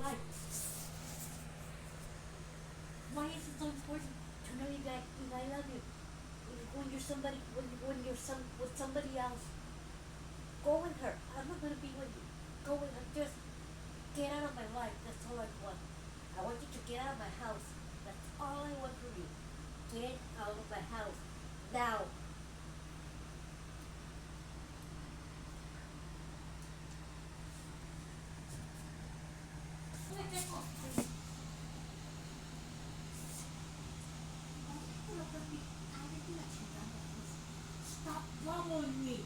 life. Why is it so important to know you guys? I love you. When you're somebody, when you're with somebody else, go with her. I'm not gonna be with you. Go with her. Just get out of my life. That's all I want. I want you to get out of my house. That's all I want from you. Get out of my house now. Stop bothering me.